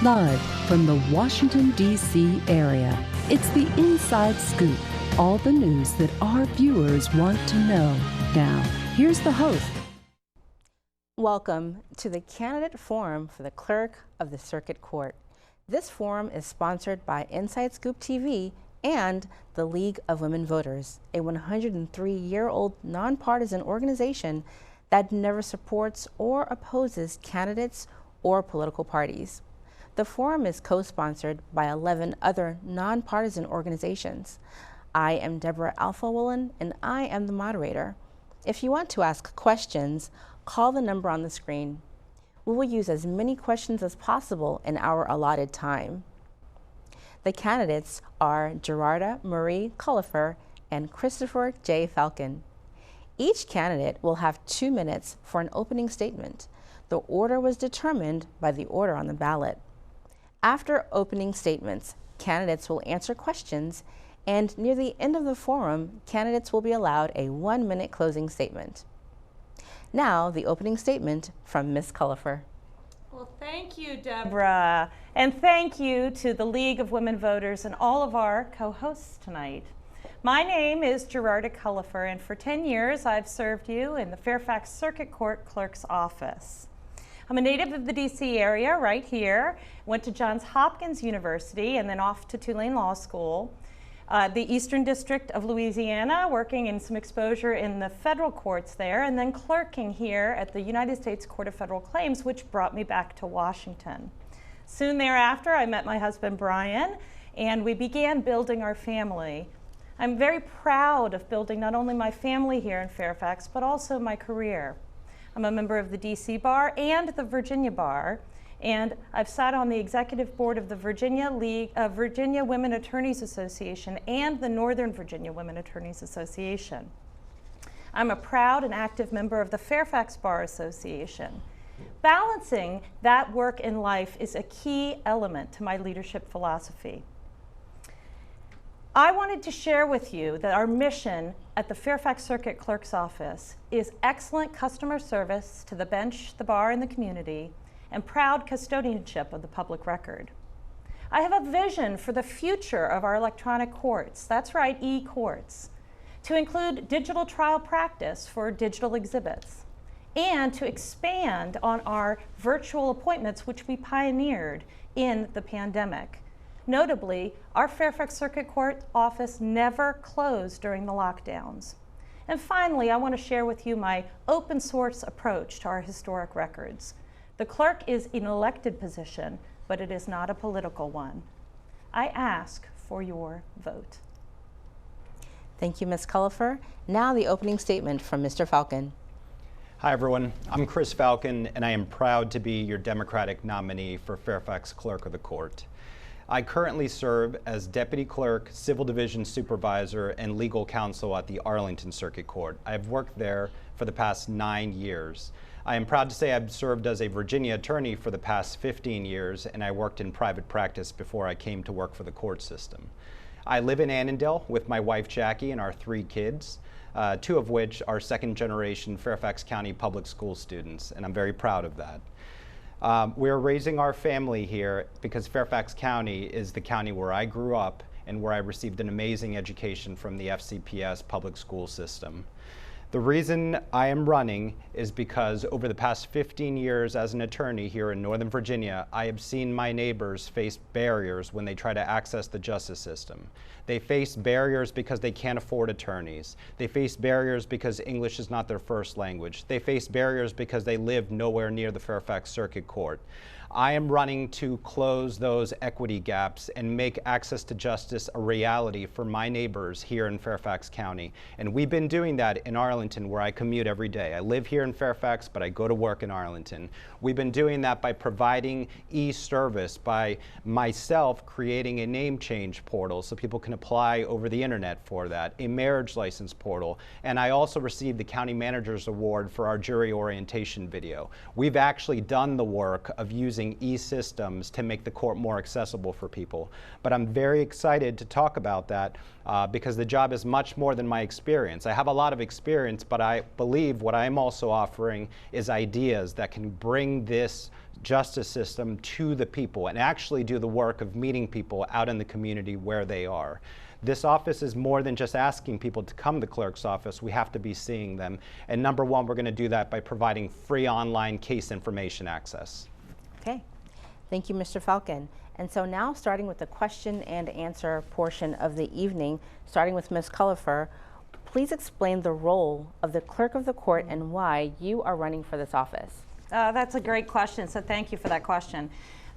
Live from the Washington, D.C. area, it's the Inside Scoop. All the news that our viewers want to know. Now, here's the host. Welcome to the Candidate Forum for the Clerk of the Circuit Court. This forum is sponsored by Inside Scoop TV and the League of Women Voters, a 103-year-old nonpartisan organization that never supports or opposes candidates or political parties. The forum is co-sponsored by 11 other nonpartisan organizations. I am Deborah Alpha-Woolen, and I am the moderator. If you want to ask questions, call the number on the screen. We will use as many questions as possible in our allotted time. The candidates are Gerarda Marie Cullifer and Christopher J. Falcon. Each candidate will have 2 minutes for an opening statement. The order was determined by the order on the ballot. After opening statements, candidates will answer questions, and near the end of the forum, candidates will be allowed a 1-minute closing statement. Now, the opening statement from Ms. Cullifer. Well, thank you, Deborah, and thank you to the League of Women Voters and all of our co-hosts tonight. My name is Gerarda Cullifer, and for 10 years I've served you in the Fairfax Circuit Court Clerk's office. I'm a native of the DC area, right here. Went to Johns Hopkins University and then off to Tulane Law School. The Eastern District of Louisiana, working in some exposure in the federal courts there, and then clerking here at the United States Court of Federal Claims, which brought me back to Washington. Soon thereafter, I met my husband, Brian, and we began building our family. I'm very proud of building not only my family here in Fairfax, but also my career. I'm a member of the DC Bar and the Virginia Bar, and I've sat on the executive board of the Virginia Women Attorneys Association and the Northern Virginia Women Attorneys Association. I'm a proud and active member of the Fairfax Bar Association. Balancing that work in life is a key element to my leadership philosophy. I wanted to share with you that our mission at the Fairfax Circuit Clerk's office is excellent customer service to the bench, the bar, and the community, and proud custodianship of the public record. I have a vision for the future of our electronic courts, that's right, e-courts, to include digital trial practice for digital exhibits, and to expand on our virtual appointments, which we pioneered in the pandemic. Notably, our Fairfax Circuit Court office never closed during the lockdowns. And finally, I want to share with you my open source approach to our historic records. The clerk is an elected position, but it is not a political one. I ask for your vote. Thank you, Ms. Cullifer. Now the opening statement from Mr. Falcon. Hi, everyone. I'm Chris Falcon, and I am proud to be your Democratic nominee for Fairfax Clerk of the Court. I currently serve as Deputy Clerk, Civil Division Supervisor, and Legal Counsel at the Arlington Circuit Court. I have worked there for the past 9 years. I am proud to say I've served as a Virginia attorney for the past 15 years, and I worked in private practice before I came to work for the court system. I live in Annandale with my wife Jackie and our 3 kids, 2 of which are second-generation Fairfax County public school students, and I'm very proud of that. We're raising our family here because Fairfax County is the county where I grew up and where I received an amazing education from the FCPS public school system. The reason I am running is because over the past 15 years as an attorney here in Northern Virginia, I have seen my neighbors face barriers when they try to access the justice system. They face barriers because they can't afford attorneys. They face barriers because English is not their first language. They face barriers because they live nowhere near the Fairfax Circuit Court. I am running to close those equity gaps and make access to justice a reality for my neighbors here in Fairfax County. And we've been doing that in Arlington, where I commute every day. I live here in Fairfax, but I go to work in Arlington. We've been doing that by providing e-service, by myself creating a name change portal so people can apply over the internet for that, a marriage license portal, and I also received the County Manager's Award for our jury orientation video. We've actually done the work of using e-systems to make the court more accessible for people. But I'm very excited to talk about that because the job is much more than my experience. I have a lot of experience experience, but I believe what I'm also offering is ideas that can bring this justice system to the people and actually do the work of meeting people out in the community where they are. This office is more than just asking people to come to the clerk's office. We have to be seeing them. And number one, we're going to do that by providing free online case information access. Okay. Thank you, Mr. Falcon. And so now, starting with the question and answer portion of the evening, starting with Ms. Cullifer, please explain the role of the clerk of the court and why you are running for this office. That's a great question, so thank you for that question.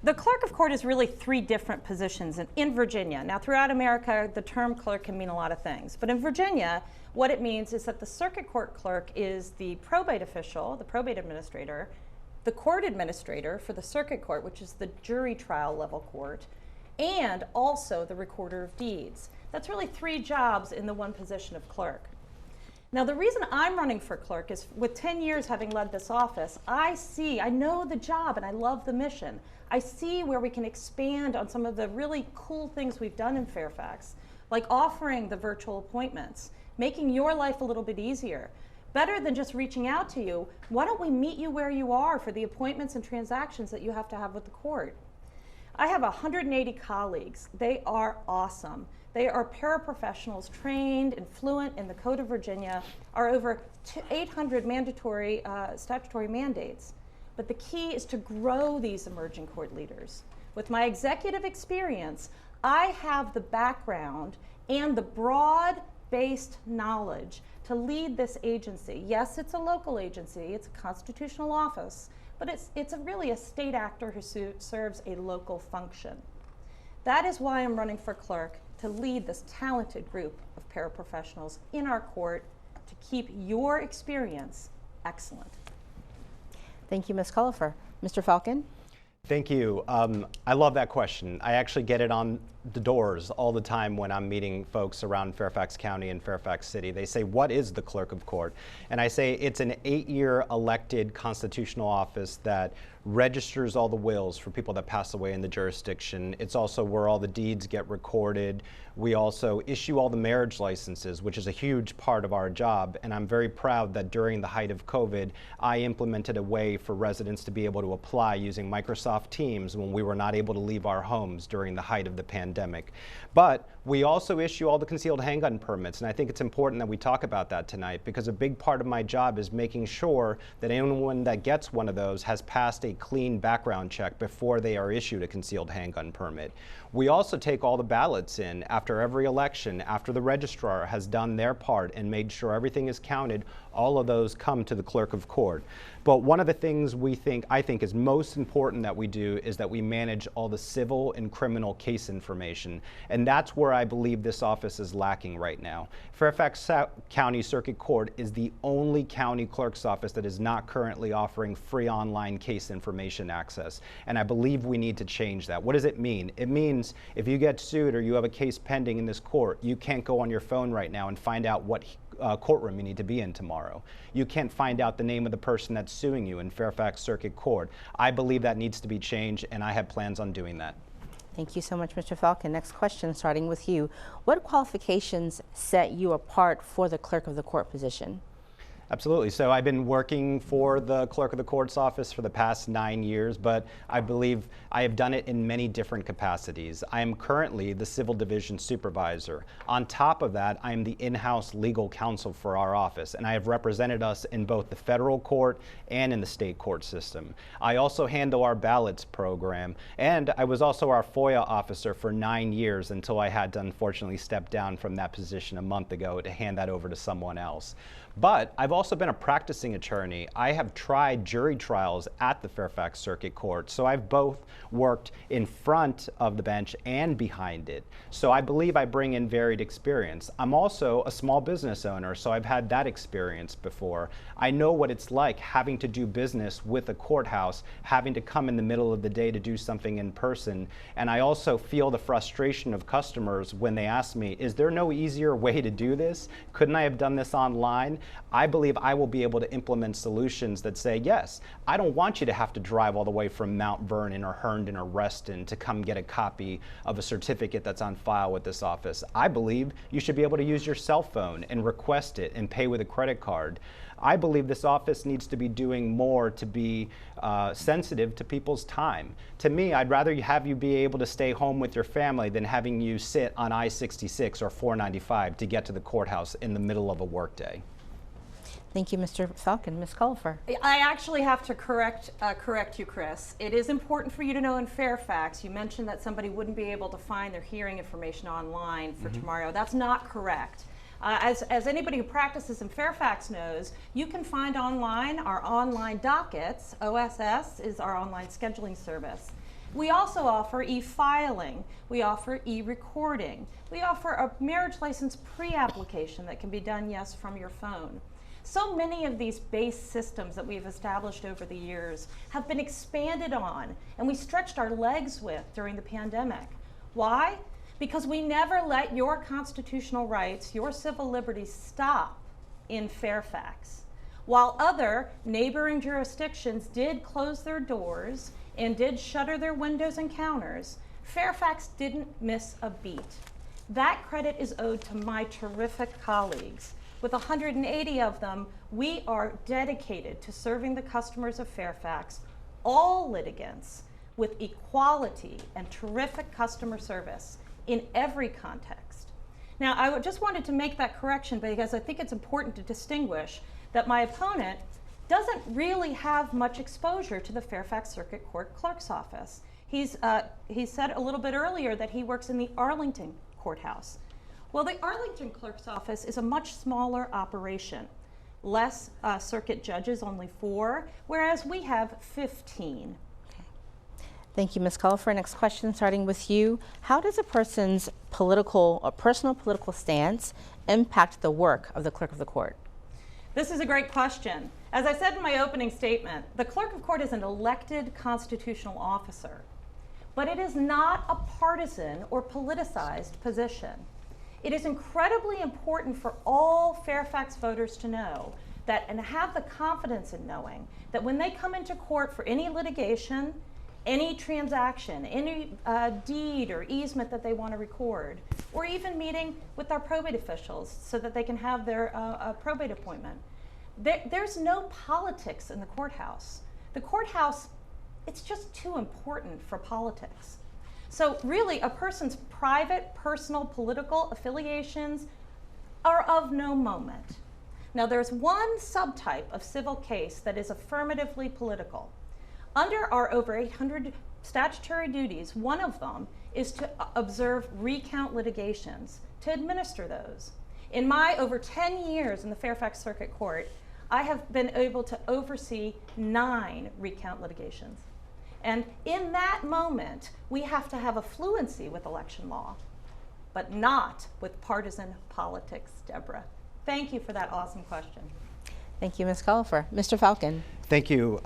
The clerk of court is really three different positions in Virginia. Now, throughout America, the term clerk can mean a lot of things. But in Virginia, what it means is that the circuit court clerk is the probate official, the probate administrator, the court administrator for the circuit court, which is the jury trial level court, and also the recorder of deeds. That's really three jobs in the one position of clerk. Now, the reason I'm running for clerk is with 10 years having led this office, I know the job and I love the mission. I see where we can expand on some of the really cool things we've done in Fairfax, like offering the virtual appointments, making your life a little bit easier. Better than just reaching out to you, why don't we meet you where you are for the appointments and transactions that you have to have with the court? I have 180 colleagues. They are awesome. They are paraprofessionals trained and fluent in the Code of Virginia, are over 800 mandatory statutory mandates. But the key is to grow these emerging court leaders. With my executive experience, I have the background and the broad-based knowledge to lead this agency. Yes, it's a local agency, it's a constitutional office, but it's really a state actor who serves a local function. That is why I'm running for clerk, to lead this talented group of paraprofessionals in our court to keep your experience excellent. Thank you, Ms. Cullifer. Mr. Falcon? Thank you. I love that question. I actually get it on the doors all the time when I'm meeting folks around Fairfax County and Fairfax City. They say, what is the clerk of court? And I say it's an 8-year elected constitutional office that registers all the wills for people that pass away in the jurisdiction. It's also where all the deeds get recorded. We also issue all the marriage licenses, which is a huge part of our job. And I'm very proud that during the height of COVID, I implemented a way for residents to be able to apply using Microsoft Teams when we were not able to leave our homes during the height of the pandemic. But we also issue all the concealed handgun permits, and I think it's important that we talk about that tonight, because a big part of my job is making sure that anyone that gets one of those has passed a clean background check before they are issued a concealed handgun permit. We also take all the ballots in after every election, after the registrar has done their part and made sure everything is counted. All of those come to the clerk of court. But one of the things I think is most important that we do is that we manage all the civil and criminal case information. And that's where I believe this office is lacking right now. Fairfax County Circuit Court is the only county clerk's office that is not currently offering free online case information access. And I believe we need to change that. What does it mean? It means if you get sued or you have a case pending in this court, you can't go on your phone right now and find out what courtroom you need to be in tomorrow. You can't find out the name of the person that's suing you in Fairfax Circuit Court. I believe that needs to be changed, and I have plans on doing that. Thank you so much, Mr. Falcon. Next question, starting with you. What qualifications set you apart for the clerk of the court position? Absolutely. So I've been working for the clerk of the court's office for the past 9 years, but I believe I have done it in many different capacities. I am currently the civil division supervisor. On top of that, I am the in-house legal counsel for our office, and I have represented us in both the federal court and in the state court system. I also handle our ballots program, and I was also our FOIA officer for 9 years until I had to unfortunately step down from that position a month ago to hand that over to someone else. But I've also been a practicing attorney. I have tried jury trials at the Fairfax Circuit Court, so I've both worked in front of the bench and behind it. So I believe I bring in varied experience. I'm also a small business owner, so I've had that experience before. I know what it's like having to do business with a courthouse, having to come in the middle of the day to do something in person. And I also feel the frustration of customers when they ask me, is there no easier way to do this? Couldn't I have done this online? I believe I will be able to implement solutions that say, yes, I don't want you to have to drive all the way from Mount Vernon or Herndon or Reston to come get a copy of a certificate that's on file with this office. I believe you should be able to use your cell phone and request it and pay with a credit card. I believe this office needs to be doing more to be sensitive to people's time. To me, I'd rather have you be able to stay home with your family than having you sit on I-66 or 495 to get to the courthouse in the middle of a workday. Thank you, Mr. Falcon. Ms. Cullifer. I actually have to correct you, Chris. It is important for you to know in Fairfax, you mentioned that somebody wouldn't be able to find their hearing information online for tomorrow. That's not correct. As anybody who practices in Fairfax knows, you can find online our online dockets. OSS is our online scheduling service. We also offer e-filing. We offer e-recording. We offer a marriage license pre-application that can be done, yes, from your phone. So many of these base systems that we've established over the years have been expanded on, and we stretched our legs with during the pandemic. Why? Because we never let your constitutional rights, your civil liberties stop in Fairfax. While other neighboring jurisdictions did close their doors and did shutter their windows and counters, Fairfax didn't miss a beat. That credit is owed to my terrific colleagues. With 180 of them, we are dedicated to serving the customers of Fairfax, all litigants, with equality and terrific customer service in every context. Now, I just wanted to make that correction because I think it's important to distinguish that my opponent doesn't really have much exposure to the Fairfax Circuit Court Clerk's office. He said a little bit earlier that he works in the Arlington Courthouse. Well, the Arlington Clerk's office is a much smaller operation. Less circuit judges, only 4, whereas we have 15. Thank you, Ms. Cullifer. Next question, starting with you. How does a person's political or personal political stance impact the work of the clerk of the court? This is a great question. As I said in my opening statement, the clerk of court is an elected constitutional officer, but it is not a partisan or politicized position. It is incredibly important for all Fairfax voters to know that and have the confidence in knowing that when they come into court for any litigation, any transaction, any deed or easement that they want to record, or even meeting with our probate officials so that they can have their probate appointment. There's no politics in the courthouse. The courthouse, it's just too important for politics. So really, a person's private, personal, political affiliations are of no moment. Now, there's one subtype of civil case that is affirmatively political. Under our over 800 statutory duties, one of them is to observe recount litigations, to administer those. In my over 10 years in the Fairfax Circuit Court, I have been able to oversee 9 recount litigations. And in that moment, we have to have a fluency with election law, but not with partisan politics, Deborah. Thank you for that awesome question. Thank you, Ms. Cullifer. Mr. Falcon. Thank you,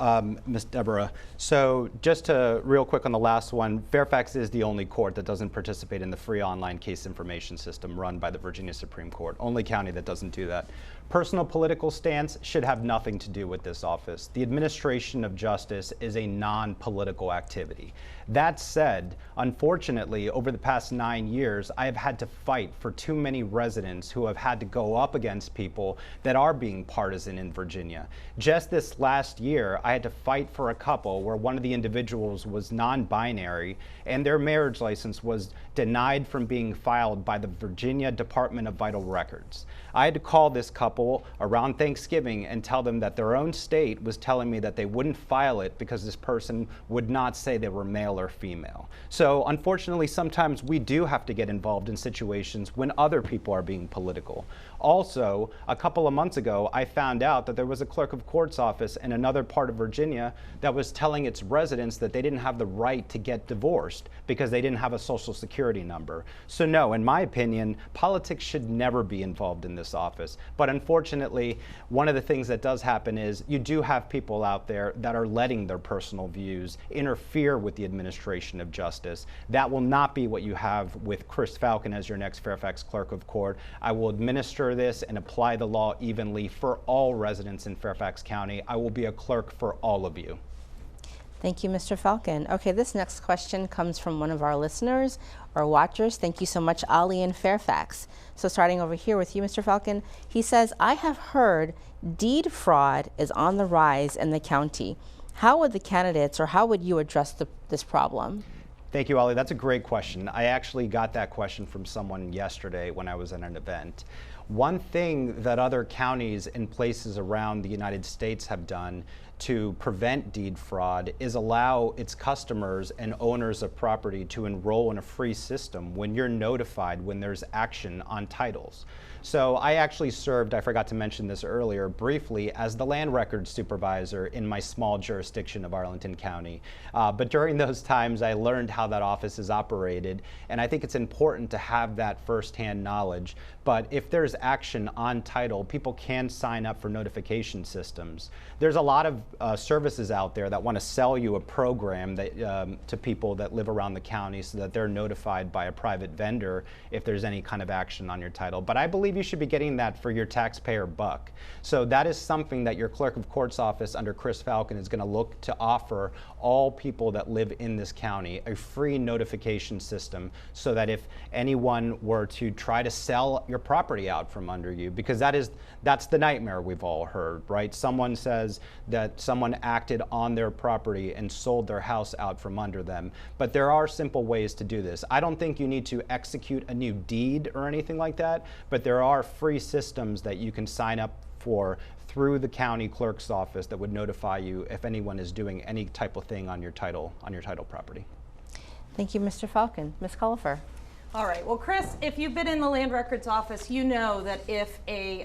Ms. Deborah. So just to real quick on the last one, Fairfax is the only court that doesn't participate in the free online case information system run by the Virginia Supreme Court. Only county that doesn't do that. Personal political stance should have nothing to do with this office. The administration of justice is a non-political activity. That said, unfortunately, over the past 9 years, I have had to fight for too many residents who have had to go up against people that are being partisan in Virginia. Just this last year, I had to fight for a couple where one of the individuals was non-binary and their marriage license was denied from being filed by the Virginia Department of Vital Records. I had to call this couple around Thanksgiving and tell them that their own state was telling me that they wouldn't file it because this person would not say they were male or female. So unfortunately, sometimes we do have to get involved in situations when other people are being political. Also, a couple of months ago, I found out that there was a clerk of court's office in another part of Virginia that was telling its residents that they didn't have the right to get divorced because they didn't have a social security number. So no, in my opinion, politics should never be involved in this office. But unfortunately, one of the things that does happen is you do have people out there that are letting their personal views interfere with the administration of justice. That will not be what you have with Chris Falcon as your next Fairfax Clerk of Court. I will administer this and apply the law evenly for all residents in Fairfax County. I will be a clerk for all of you. Thank you, Mr. Falcon. Okay, this next question comes from one of our listeners or watchers. Thank you so much, Ali in Fairfax. So starting over here with you, Mr. Falcon, he says, I have heard deed fraud is on the rise in the county. How would the candidates, or how would you address this problem? Thank you, Ali. That's a great question. I actually got that question from someone yesterday when I was at an event. One thing that other counties and places around the United States have done to prevent deed fraud is allow its customers and owners of property to enroll in a free system when you're notified when there's action on titles. So I actually served, I forgot to mention this earlier, briefly as the land records supervisor in my small jurisdiction of Arlington County. But during those times, I learned how that office is operated, and I think it's important to have that firsthand knowledge. But if there's action on title, people can sign up for notification systems. There's a lot of services out there that want to sell you a program that, to people that live around the county so that they're notified by a private vendor if there's any kind of action on your title. But I believe you should be getting that for your taxpayer buck. So that is something that your Clerk of Court's office under Chris Falcon is going to look to offer all people that live in this county, a free notification system, so that if anyone were to try to sell your property out from under you, because that's the nightmare we've all heard, right? Someone says that someone acted on their property and sold their house out from under them. But there are simple ways to do this. I don't think you need to execute a new deed or anything like that, but there are free systems that you can sign up for through the county clerk's office that would notify you if anyone is doing any type of thing on your title property. Thank you, Mr. Falcon. Ms. Cullifer. All right. Well, Chris, if you've been in the land records office, you know that if a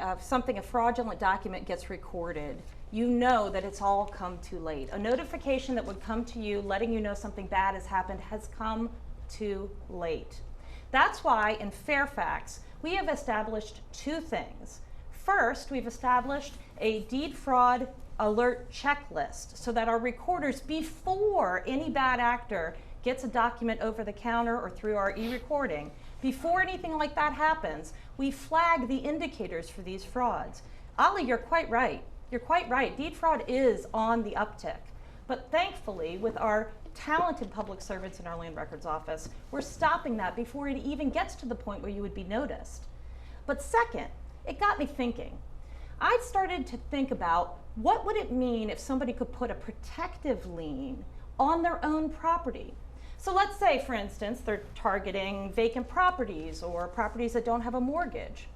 fraudulent document gets recorded, you know that it's all come too late. A notification that would come to you letting you know something bad has happened has come too late. That's why in Fairfax, we have established two things. First, we've established a deed fraud alert checklist so that our recorders, before any bad actor gets a document over the counter or through our e-recording, before anything like that happens, we flag the indicators for these frauds. Ali, you're quite right. You're quite right. Deed fraud is on the uptick. But thankfully, with our talented public servants in our land records office, we're stopping that before it even gets to the point where you would be noticed. But second, it got me thinking. I started to think about what would it mean if somebody could put a protective lien on their own property. So let's say, for instance, they're targeting vacant properties or properties that don't have a mortgage.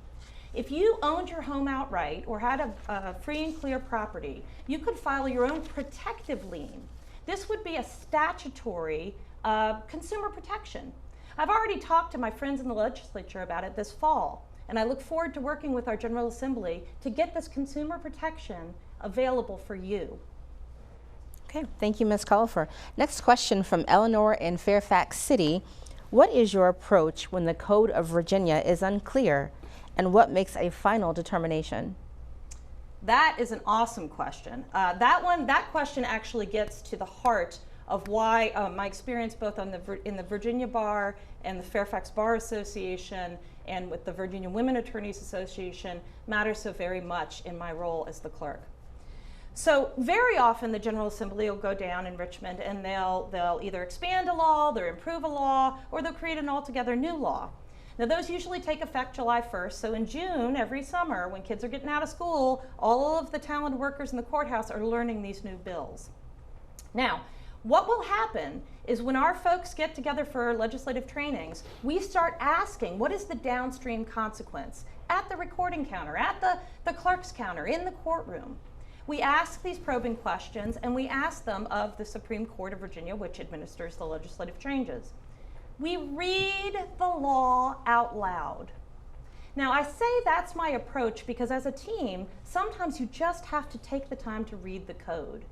If you owned your home outright or had a free and clear property, you could file your own protective lien. This would be a statutory consumer protection. I've already talked to my friends in the legislature about it this fall, and I look forward to working with our General Assembly to get this consumer protection available for you. Okay, thank you, Ms. Cullifer. Next question from Eleanor in Fairfax City. What is your approach when the Code of Virginia is unclear, and what makes a final determination? That is an awesome question. That question actually gets to the heart of why my experience both in the Virginia Bar and the Fairfax Bar Association and with the Virginia Women Attorneys Association matters so very much in my role as the clerk. So very often the General Assembly will go down in Richmond and they'll either expand a law, they'll improve a law, or they'll create an altogether new law. Now those usually take effect July 1st, so in June every summer when kids are getting out of school, all of the talented workers in the courthouse are learning these new bills. Now, what will happen is when our folks get together for legislative trainings, we start asking what is the downstream consequence at the recording counter, at the clerk's counter, in the courtroom. We ask these probing questions and we ask them of the Supreme Court of Virginia, which administers the legislative changes. We read the law out loud. Now I say that's my approach because as a team, sometimes you just have to take the time to read the code.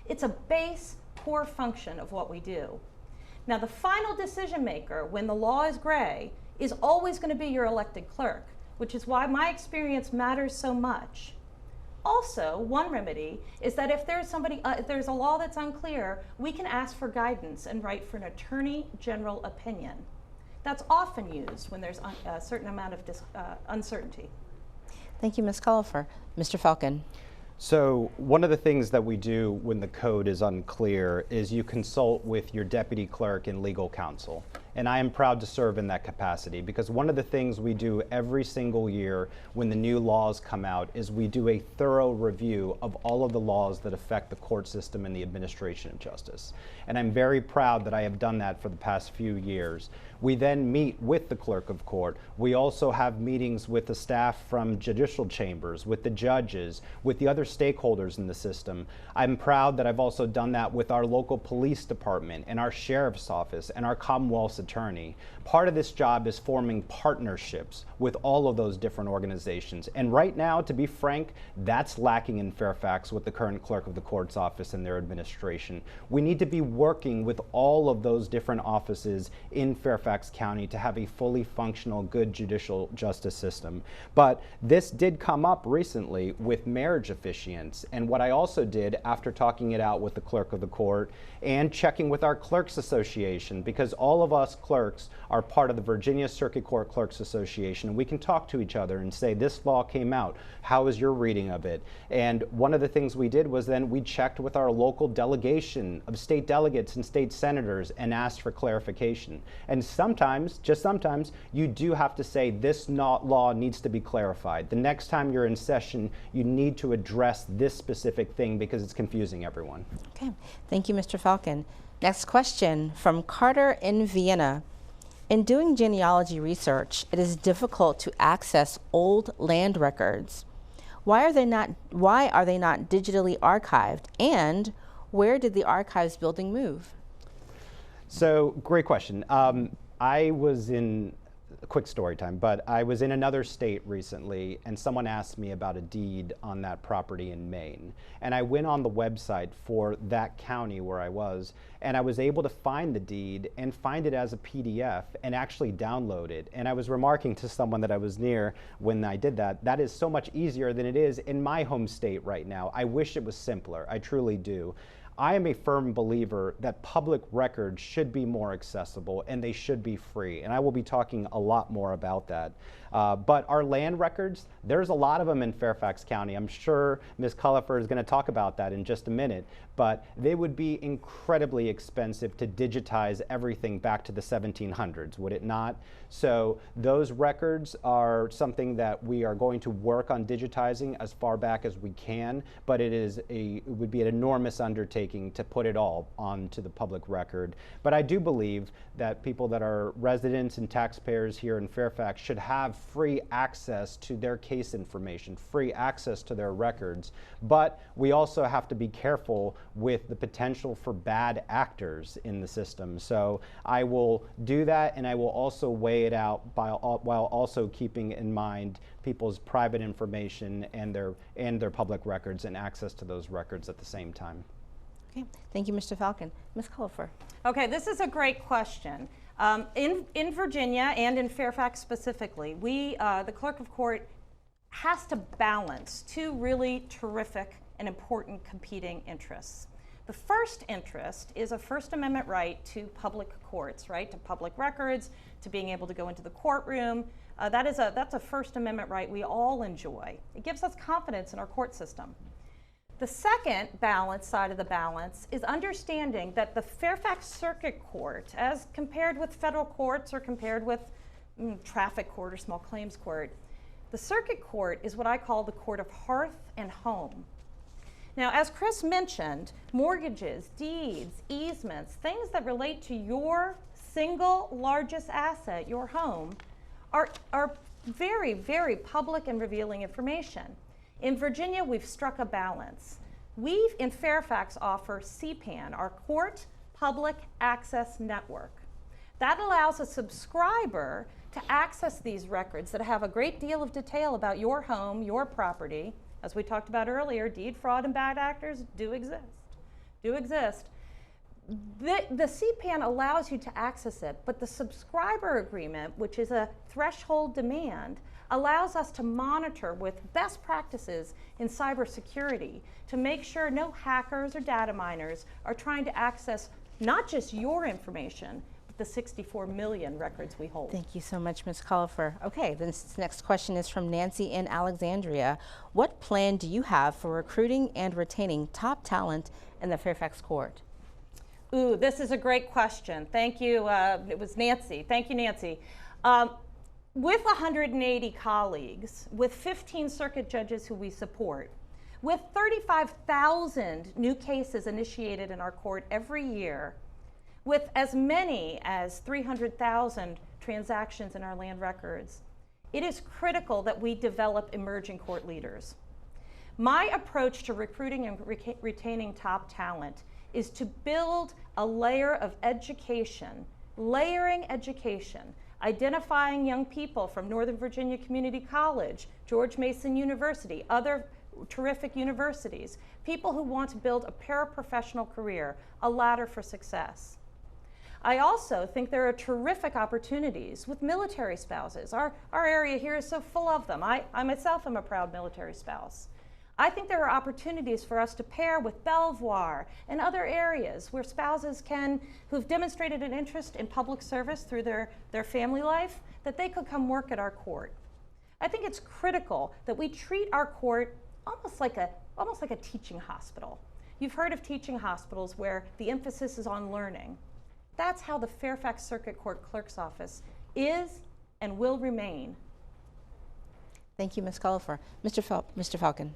It's a base core function of what we do. Now the final decision maker when the law is gray is always going to be your elected clerk. which is why my experience matters so much. Also, one remedy is that if there's if there's a law that's unclear, we can ask for guidance and write for an attorney general opinion. That's often used when there's a certain amount of uncertainty. Thank you, Ms. Cullifer. Mr. Falcon. So one of the things that we do when the code is unclear is you consult with your deputy clerk and legal counsel. And I am proud to serve in that capacity, because one of the things we do every single year when the new laws come out is we do a thorough review of all of the laws that affect the court system and the administration of justice. And I'm very proud that I have done that for the past few years. We then meet with the clerk of court. We also have meetings with the staff from judicial chambers, with the judges, with the other stakeholders in the system. I'm proud that I've also done that with our local police department and our sheriff's office and our Commonwealth's attorney. Part of this job is forming partnerships with all of those different organizations. And right now, to be frank, that's lacking in Fairfax with the current clerk of the court's office and their administration. We need to be working with all of those different offices in Fairfax County to have a fully functional, good judicial justice system. But this did come up recently with marriage officiants. And what I also did after talking it out with the clerk of the court and checking with our Clerks Association, because all of us clerks are part of the Virginia Circuit Court Clerks Association, and we can talk to each other and say, this law came out, how is your reading of it? And one of the things we did was then we checked with our local delegation of state delegates and state senators and asked for clarification. And sometimes, just sometimes, you do have to say this law needs to be clarified. The next time you're in session, you need to address this specific thing because it's confusing everyone. Okay, thank you, Mr. Falcon. Next question from Carter in Vienna. In doing genealogy research, it is difficult to access old land records. Why are they not digitally archived? And where did the archives building move? So, great question. I was in, quick story time, but I was in another state recently and someone asked me about a deed on that property in Maine. And I went on the website for that county where I was, and I was able to find the deed and find it as a PDF and actually download it. And I was remarking to someone that I was near when I did that, that is so much easier than it is in my home state right now. I wish it was simpler, I truly do. I am a firm believer that public records should be more accessible and they should be free. And I will be talking a lot more about that. But our land records, there's a lot of them in Fairfax County. I'm sure Ms. Cullifer is going to talk about that in just a minute. But they would be incredibly expensive to digitize everything back to the 1700s, would it not? So those records are something that we are going to work on digitizing as far back as we can. But it would be an enormous undertaking to put it all onto the public record. But I do believe that people that are residents and taxpayers here in Fairfax should have free access to their case information, free access to their records. But we also have to be careful with the potential for bad actors in the system. So I will do that, and I will also weigh it out while also keeping in mind people's private information and their public records and access to those records at the same time. Okay, thank you, Mr. Falcon. Ms. Cullifer. Okay, this is a great question. In Virginia and in Fairfax specifically, the clerk of court has to balance two really terrific and important competing interests. The first interest is a First Amendment right to public courts, right, to public records, to being able to go into the courtroom. That's a First Amendment right we all enjoy. It gives us confidence in our court system. The second side of the balance is understanding that the Fairfax Circuit Court, as compared with federal courts or compared with traffic court or small claims court, the Circuit Court is what I call the court of hearth and home. Now, as Chris mentioned, mortgages, deeds, easements, things that relate to your single largest asset, your home, are very, very public and revealing information. In Virginia, we've struck a balance. We, in Fairfax, offer CPAN, our Court Public Access Network. That allows a subscriber to access these records that have a great deal of detail about your home, your property. As we talked about earlier, deed fraud and bad actors do exist. The CPAN allows you to access it, but the subscriber agreement, which is a threshold demand, allows us to monitor with best practices in cybersecurity to make sure no hackers or data miners are trying to access not just your information, but the 64 million records we hold. Thank you so much, Ms. Collifer. Okay, this next question is from Nancy in Alexandria. What plan do you have for recruiting and retaining top talent in the Fairfax Court? Ooh, this is a great question. Thank you. It was Nancy. Thank you, Nancy. With 180 colleagues, with 15 circuit judges who we support, with 35,000 new cases initiated in our court every year, with as many as 300,000 transactions in our land records, it is critical that we develop emerging court leaders. My approach to recruiting and retaining top talent is to build a layer of education, layering education, identifying young people from Northern Virginia Community College, George Mason University, other terrific universities, people who want to build a paraprofessional career, a ladder for success. I also think there are terrific opportunities with military spouses. Our area here is so full of them. I myself am a proud military spouse. I think there are opportunities for us to pair with Belvoir and other areas where spouses who've demonstrated an interest in public service through their family life, that they could come work at our court. I think it's critical that we treat our court almost like a teaching hospital. You've heard of teaching hospitals where the emphasis is on learning. That's how the Fairfax Circuit Court Clerk's Office is and will remain. Thank you, Ms. Collifer. Mr. Falcon.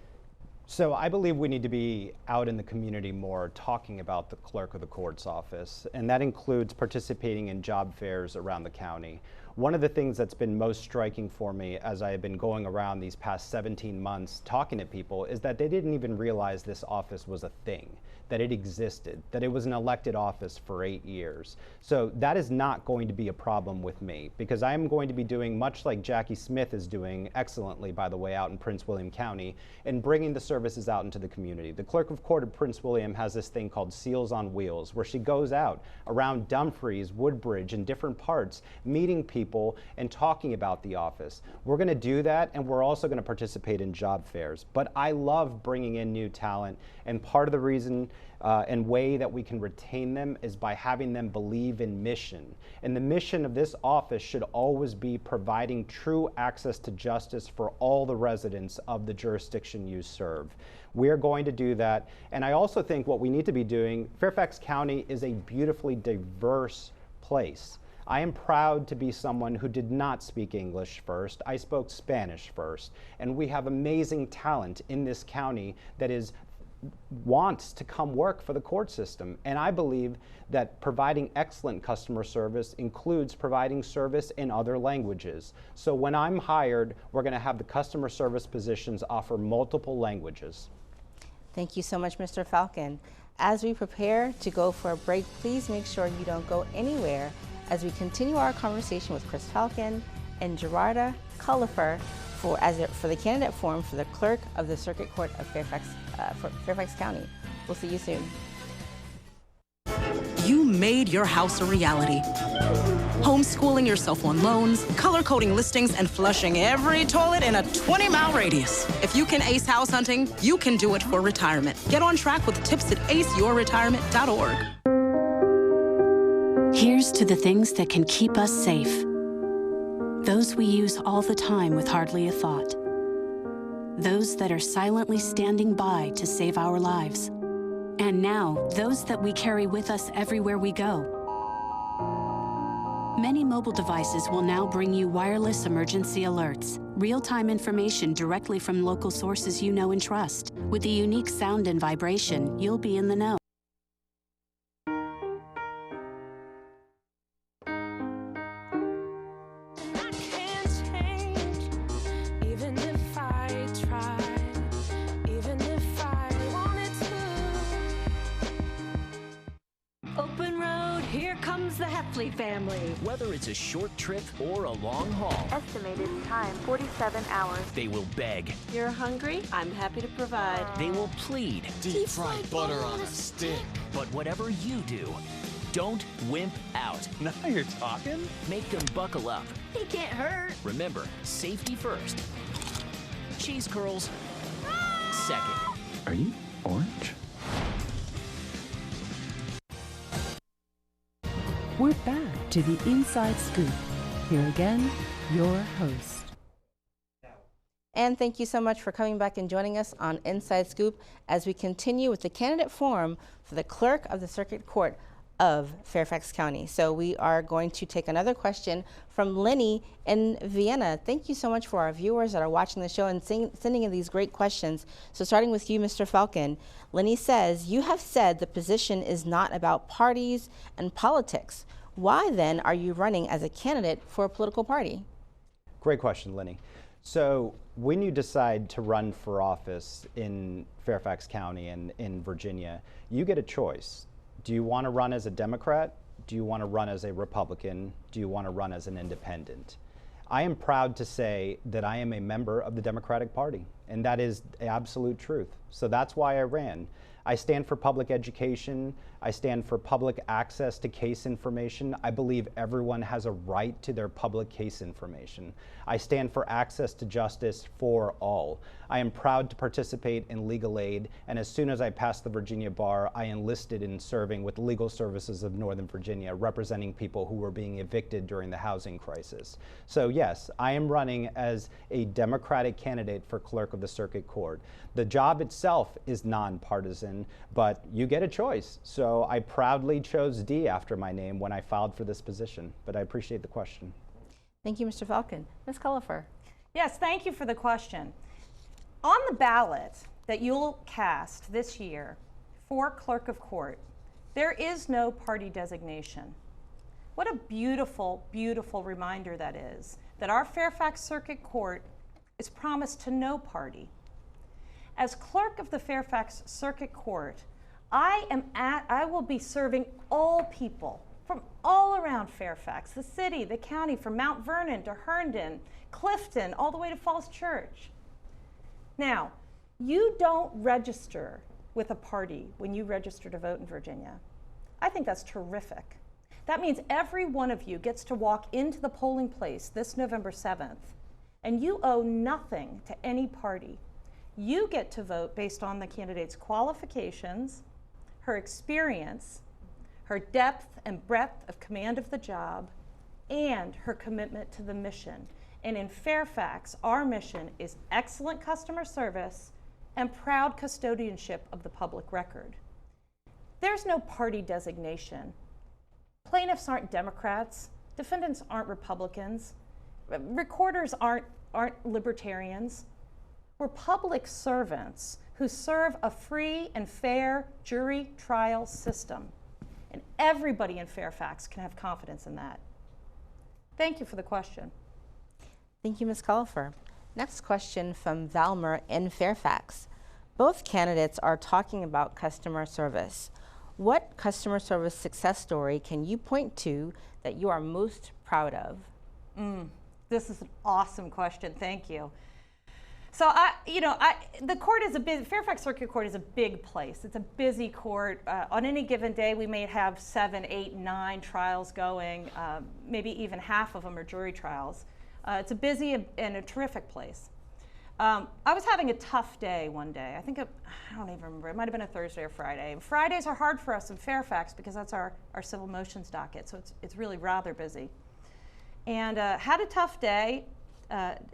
So I believe we need to be out in the community more talking about the clerk of the court's office, and that includes participating in job fairs around the county. One of the things that's been most striking for me as I have been going around these past 17 months talking to people is that they didn't even realize this office was a thing, that it existed, that it was an elected office for 8 years. So that is not going to be a problem with me, because I am going to be doing much like Jackie Smith is doing excellently, by the way, out in Prince William County, and bringing the services out into the community. The Clerk of Court of Prince William has this thing called Seals on Wheels, where she goes out around Dumfries, Woodbridge, and different parts, meeting people and talking about the office. We're going to do that, and we're also going to participate in job fairs. But I love bringing in new talent, and part of the reason and way that we can retain them is by having them believe in mission. And the mission of this office should always be providing true access to justice for all the residents of the jurisdiction you serve. We're going to do that. And I also think what we need to be doing, Fairfax County is a beautifully diverse place. I am proud to be someone who did not speak English first. I spoke Spanish first. And we have amazing talent in this county that wants to come work for the court system. And I believe that providing excellent customer service includes providing service in other languages. So when I'm hired, we're going to have the customer service positions offer multiple languages. Thank you so much, Mr. Falcon. As we prepare to go for a break, please make sure you don't go anywhere as we continue our conversation with Chris Falcon and Gerarda Collifer for the candidate forum for the Clerk of the Circuit Court of Fairfax County. We'll see you soon. You made your house a reality. Homeschooling yourself on loans, color-coding listings, and flushing every toilet in a 20-mile radius. If you can ace house hunting, you can do it for retirement. Get on track with tips at aceyourretirement.org. Here's to the things that can keep us safe. Those we use all the time with hardly a thought. Those that are silently standing by to save our lives. And now, those that we carry with us everywhere we go. Many mobile devices will now bring you wireless emergency alerts, real-time information directly from local sources you know and trust. With the unique sound and vibration, you'll be in the know. Family. Whether it's a short trip or a long haul. Estimated time 47 hours. They will beg. You're hungry? I'm happy to provide. They will plead. Deep fried butter on a stick. But whatever you do, Don't wimp out. Now you're talking. Make them buckle up. He can't hurt. Remember, safety first. Cheese curls second. Are you orange? We're back to the Inside Scoop. Here again, your host. And thank you so much for coming back and joining us on Inside Scoop as we continue with the candidate forum for the Clerk of the Circuit Court of Fairfax County. So we are going to take another question from Lenny in Vienna. Thank you so much for our viewers that are watching the show and sending in these great questions. So starting with you, Mr. Falcon, Lenny says, you have said the position is not about parties and politics. Why then are you running as a candidate for a political party? Great question, Lenny. So when you decide to run for office in Fairfax County and in Virginia, you get a choice. Do you want to run as a Democrat? Do you want to run as a Republican? Do you want to run as an independent? I am proud to say that I am a member of the Democratic Party, and that is the absolute truth. So that's why I ran. I stand for public education. I stand for public access to case information. I believe everyone has a right to their public case information. I stand for access to justice for all. I am proud to participate in legal aid, and as soon as I passed the Virginia bar, I enlisted in serving with Legal Services of Northern Virginia, representing people who were being evicted during the housing crisis. So yes, I am running as a Democratic candidate for Clerk of the Circuit Court. The job itself is nonpartisan, but you get a choice. So I proudly chose D after my name when I filed for this position, but I appreciate the question. Thank you, Mr. Falcon. Ms. Cullifer. Yes, thank you for the question. On the ballot that you'll cast this year for Clerk of Court, there is no party designation. What a beautiful, beautiful reminder that is, that our Fairfax Circuit Court is promised to no party. As Clerk of the Fairfax Circuit Court, I will be serving all people from all around Fairfax, the city, the county, from Mount Vernon to Herndon, Clifton, all the way to Falls Church. Now, you don't register with a party when you register to vote in Virginia. I think that's terrific. That means every one of you gets to walk into the polling place this November 7th, and you owe nothing to any party. You get to vote based on the candidate's qualifications, her experience, her depth and breadth of command of the job, and her commitment to the mission. And in Fairfax, our mission is excellent customer service and proud custodianship of the public record. There's no party designation. Plaintiffs aren't Democrats, defendants aren't Republicans, recorders aren't libertarians. We're public servants who serve a free and fair jury trial system. And everybody in Fairfax can have confidence in that. Thank you for the question. Thank you, Ms. Cullifer. Next question from Valmer in Fairfax. Both candidates are talking about customer service. What customer service success story can you point to that you are most proud of? This is an awesome question. Thank you. So, the court is Fairfax Circuit Court is a big place. It's a busy court. On any given day, we may have 7, 8, 9 trials going. Maybe even half of them are jury trials. It's a busy and a terrific place. I was having a tough day one day. I don't even remember. It might have been a Thursday or Friday. And Fridays are hard for us in Fairfax because that's our civil motions docket. So it's really rather busy. And had a tough day.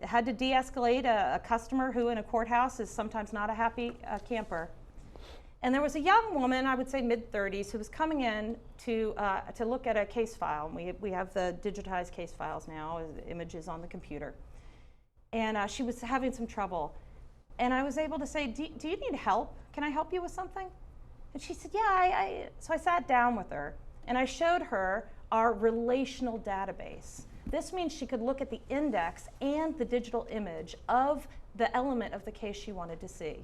Had to de-escalate a customer who in a courthouse is sometimes not a happy camper. And there was a young woman, I would say mid-30s, who was coming in to look at a case file. And we have the digitized case files now, as images on the computer. And she was having some trouble. And I was able to say, do you need help? Can I help you with something? And she said, yeah. So I sat down with her, and I showed her our relational database. This means she could look at the index and the digital image of the element of the case she wanted to see.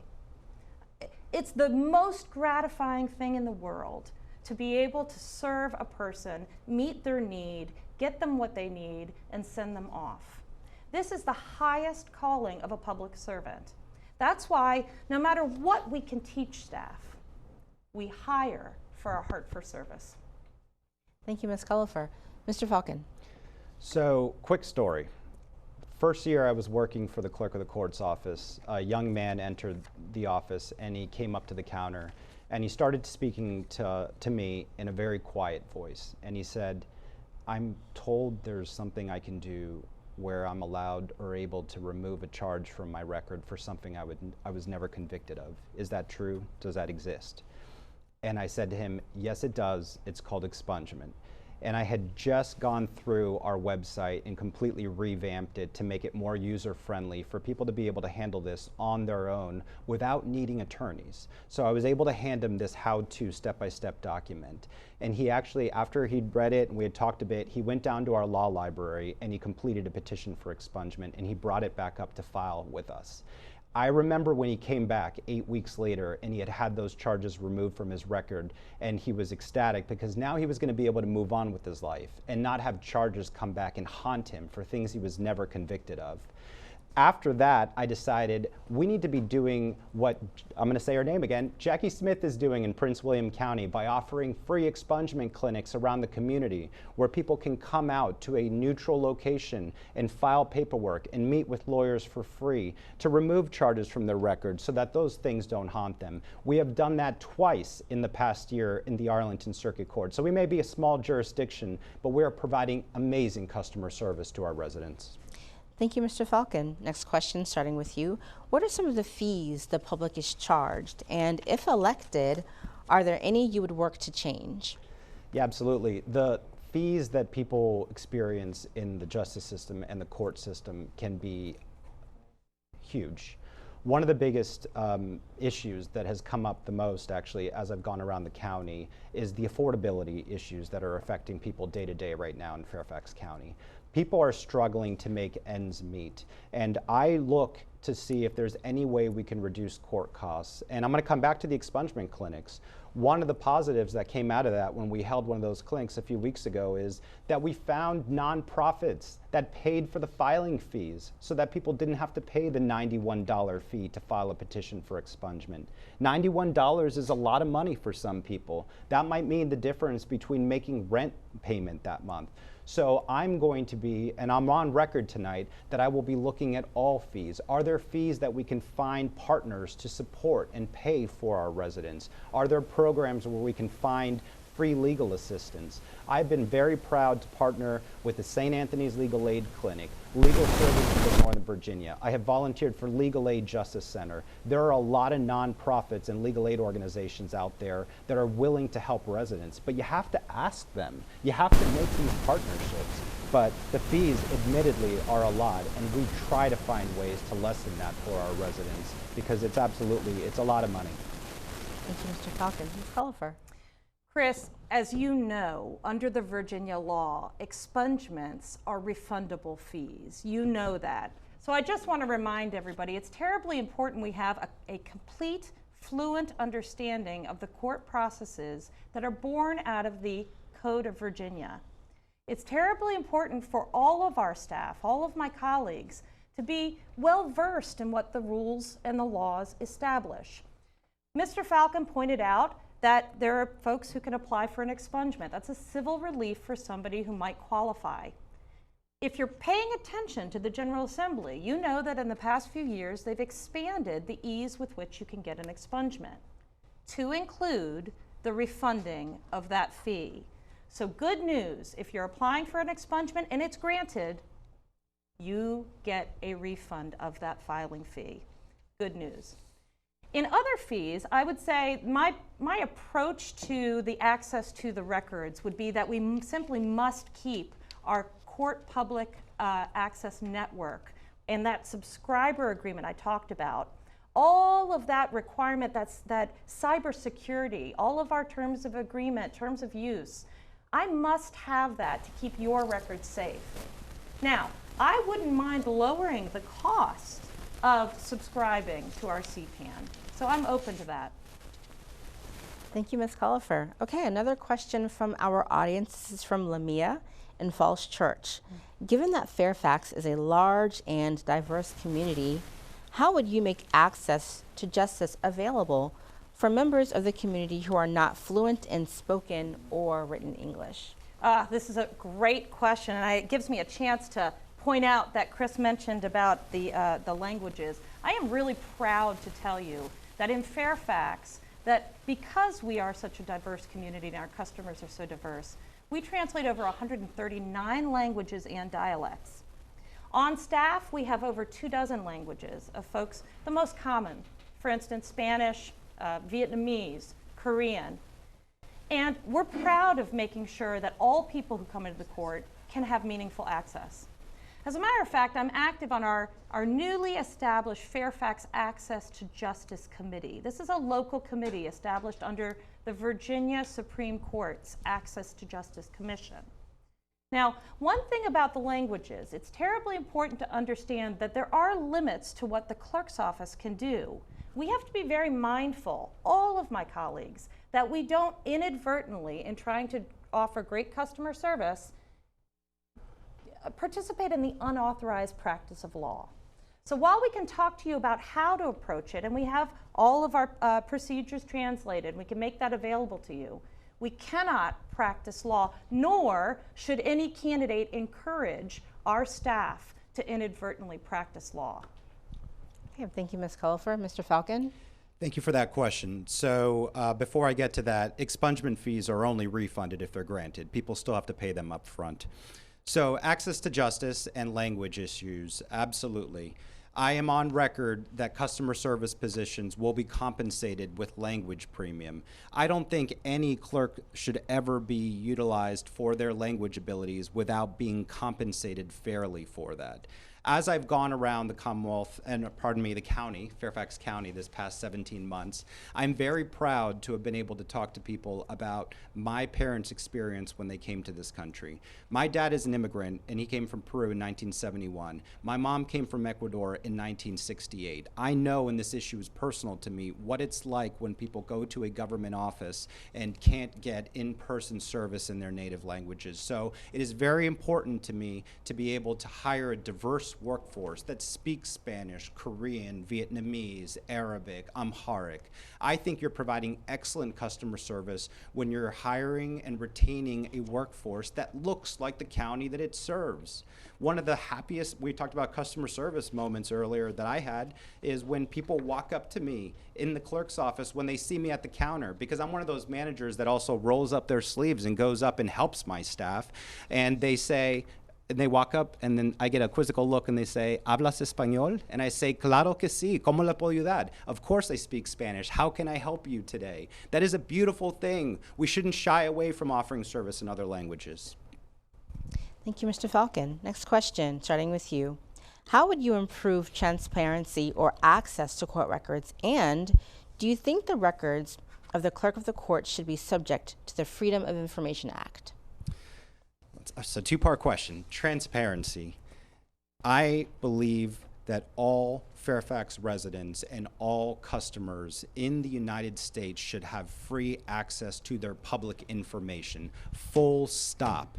It's the most gratifying thing in the world to be able to serve a person, meet their need, get them what they need, and send them off. This is the highest calling of a public servant. That's why no matter what we can teach staff, we hire for our heart for service. Thank you, Ms. Cullifer. Mr. Falcon. So, quick story. First year I was working for the clerk of the court's office, a young man entered the office and he came up to the counter and he started speaking to me in a very quiet voice. And he said, "I'm told there's something I can do where I'm allowed or able to remove a charge from my record for something I was never convicted of. Is that true? Does that exist?" And I said to him, "Yes, it does. It's called expungement." And I had just gone through our website and completely revamped it to make it more user-friendly for people to be able to handle this on their own without needing attorneys. So I was able to hand him this how-to step-by-step document. And he actually, after he'd read it and we had talked a bit, he went down to our law library and he completed a petition for expungement and he brought it back up to file with us. I remember when he came back 8 weeks later and he had those charges removed from his record, and he was ecstatic because now he was going to be able to move on with his life and not have charges come back and haunt him for things he was never convicted of. After that, I decided we need to be doing what, I'm going to say her name again, Jackie Smith is doing in Prince William County by offering free expungement clinics around the community where people can come out to a neutral location and file paperwork and meet with lawyers for free to remove charges from their records so that those things don't haunt them. We have done that twice in the past year in the Arlington Circuit Court. So we may be a small jurisdiction, but we are providing amazing customer service to our residents. Thank you, Mr. Falcon. Next question, starting with you. What are some of the fees the public is charged? And if elected, are there any you would work to change? Yeah, absolutely. The fees that people experience in the justice system and the court system can be huge. One of the biggest issues that has come up the most, actually, as I've gone around the county, is the affordability issues that are affecting people day to day right now in Fairfax County. People are struggling to make ends meet, and I look to see if there's any way we can reduce court costs. And I'm going to come back to the expungement clinics. One of the positives that came out of that when we held one of those clinics a few weeks ago is that we found nonprofits that paid for the filing fees so that people didn't have to pay the $91 fee to file a petition for expungement. $91 is a lot of money for some people. That might mean the difference between making rent payment that month. So I'm going to be, and I'm on record tonight, that I will be looking at all fees. Are there fees that we can find partners to support and pay for our residents? Are there programs where we can find free legal assistance? I've been very proud to partner with the St. Anthony's Legal Aid Clinic, Legal Services of Northern Virginia. I have volunteered for Legal Aid Justice Center. There are a lot of nonprofits and legal aid organizations out there that are willing to help residents, but you have to ask them. You have to make these partnerships. But the fees, admittedly, are a lot, and we try to find ways to lessen that for our residents because it's a lot of money. Thank you, Mr. Falcon. Ms. Cullifer. Chris, as you know, under the Virginia law, expungements are refundable fees. You know that. So I just want to remind everybody, it's terribly important we have a complete, fluent understanding of the court processes that are born out of the Code of Virginia. It's terribly important for all of our staff, all of my colleagues, to be well versed in what the rules and the laws establish. Mr. Falcon pointed out that there are folks who can apply for an expungement. That's a civil relief for somebody who might qualify. If you're paying attention to the General Assembly, you know that in the past few years they've expanded the ease with which you can get an expungement to include the refunding of that fee. So good news, if you're applying for an expungement and it's granted, you get a refund of that filing fee. Good news. In other fees, I would say my approach to the access to the records would be that we simply must keep our court public access network and that subscriber agreement I talked about. All of that requirement, that cybersecurity, all of our terms of agreement, terms of use, I must have that to keep your records safe. Now, I wouldn't mind lowering the cost of subscribing to our CPAN. So I'm open to that. Thank you, Ms. Cullifer. Okay, another question from our audience. This is from Lamia in Falls Church. Given that Fairfax is a large and diverse community, how would you make access to justice available for members of the community who are not fluent in spoken or written English? This is a great question, and it gives me a chance to point out that Chris mentioned about the languages. I am really proud to tell you that in Fairfax, that because we are such a diverse community and our customers are so diverse, we translate over 139 languages and dialects. On staff, we have over 24 languages of folks, the most common, for instance, Spanish, Vietnamese, Korean. And we're proud of making sure that all people who come into the court can have meaningful access. As a matter of fact, I'm active on our newly established Fairfax Access to Justice Committee. This is a local committee established under the Virginia Supreme Court's Access to Justice Commission. Now, one thing about the languages, it's terribly important to understand that there are limits to what the clerk's office can do. We have to be very mindful, all of my colleagues, that we don't inadvertently, in trying to offer great customer service, participate in the unauthorized practice of law. So while we can talk to you about how to approach it, and we have all of our procedures translated, we can make that available to you, we cannot practice law, nor should any candidate encourage our staff to inadvertently practice law. Okay, thank you, Ms. Cullifer. Mr. Falcon? Thank you for that question. So before I get to that, expungement fees are only refunded if they're granted. People still have to pay them up front. So access to justice and language issues, absolutely. I am on record that customer service positions will be compensated with language premium. I don't think any clerk should ever be utilized for their language abilities without being compensated fairly for that. As I've gone around the Commonwealth, and pardon me, the county, Fairfax County, this past 17 months, I'm very proud to have been able to talk to people about my parents' experience when they came to this country. My dad is an immigrant, and he came from Peru in 1971. My mom came from Ecuador in 1968. I know, and this issue is personal to me, what it's like when people go to a government office and can't get in-person service in their native languages. So it is very important to me to be able to hire a diverse workforce that speaks Spanish, Korean, Vietnamese, Arabic, Amharic. I think you're providing excellent customer service when you're hiring and retaining a workforce that looks like the county that it serves. One of the happiest, we talked about customer service moments earlier that I had, is when people walk up to me in the clerk's office when they see me at the counter, because I'm one of those managers that also rolls up their sleeves and goes up and helps my staff, and they say, and they walk up, and then I get a quizzical look, and they say, ¿Hablas español? And I say, claro que sí, ¿cómo le puedo ayudar? Of course I speak Spanish. How can I help you today? That is a beautiful thing. We shouldn't shy away from offering service in other languages. Thank you, Mr. Falcon. Next question, starting with you. How would you improve transparency or access to court records? And do you think the records of the clerk of the court should be subject to the Freedom of Information Act? It's a two-part question. Transparency. I believe that all Fairfax residents and all customers in the United States should have free access to their public information. Full stop.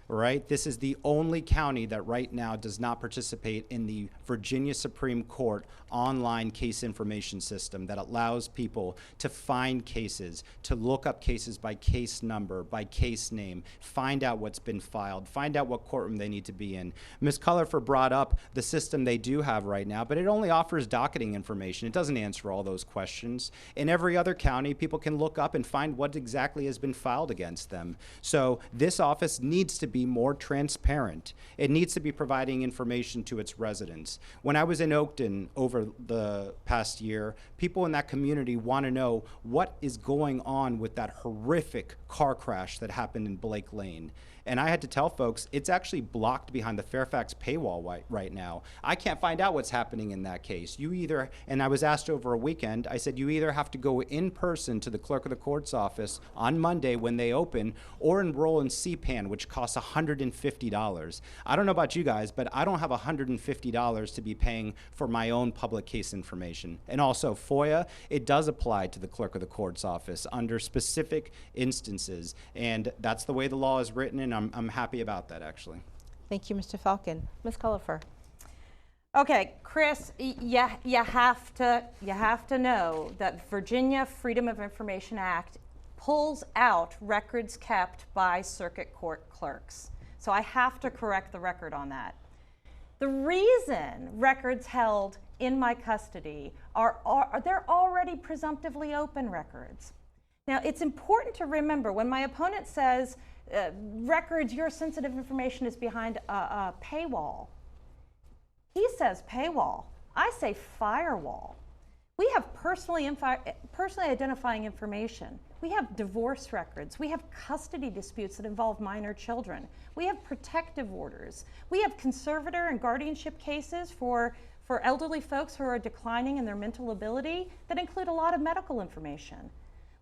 Right? This is the only county that right now does not participate in the Virginia Supreme Court online case information system that allows people to find cases, to look up cases by case number, by case name, find out what's been filed, find out what courtroom they need to be in. Ms. Cullifer brought up the system they do have right now, but it only offers docketing information. It doesn't answer all those questions. In every other county, people can look up and find what exactly has been filed against them. So this office needs to be more transparent. It needs to be providing information to its residents. When I was in Oakton over the past year, people in that community want to know what is going on with that horrific car crash that happened in Blake Lane. And I had to tell folks, it's actually blocked behind the Fairfax paywall right now. I can't find out what's happening in that case. You either, and I was asked over a weekend, I said, you either have to go in person to the clerk of the court's office on Monday when they open, or enroll in CPAN, which costs $150. I don't know about you guys, but I don't have $150 to be paying for my own public case information. And also FOIA, it does apply to the clerk of the court's office under specific instances. And that's the way the law is written, and I'm happy about that, actually. Thank you, Mr. Falcon. Ms. Cullifer. Okay, Chris, you have to know that Virginia Freedom of Information Act pulls out records kept by circuit court clerks. So I have to correct the record on that. The reason records held in my custody are they're already presumptively open records. Now, it's important to remember when my opponent says records, your sensitive information is behind a paywall. He says paywall. I say firewall. We have personally identifying information. We have divorce records. We have custody disputes that involve minor children. We have protective orders. We have conservator and guardianship cases for elderly folks who are declining in their mental ability that include a lot of medical information.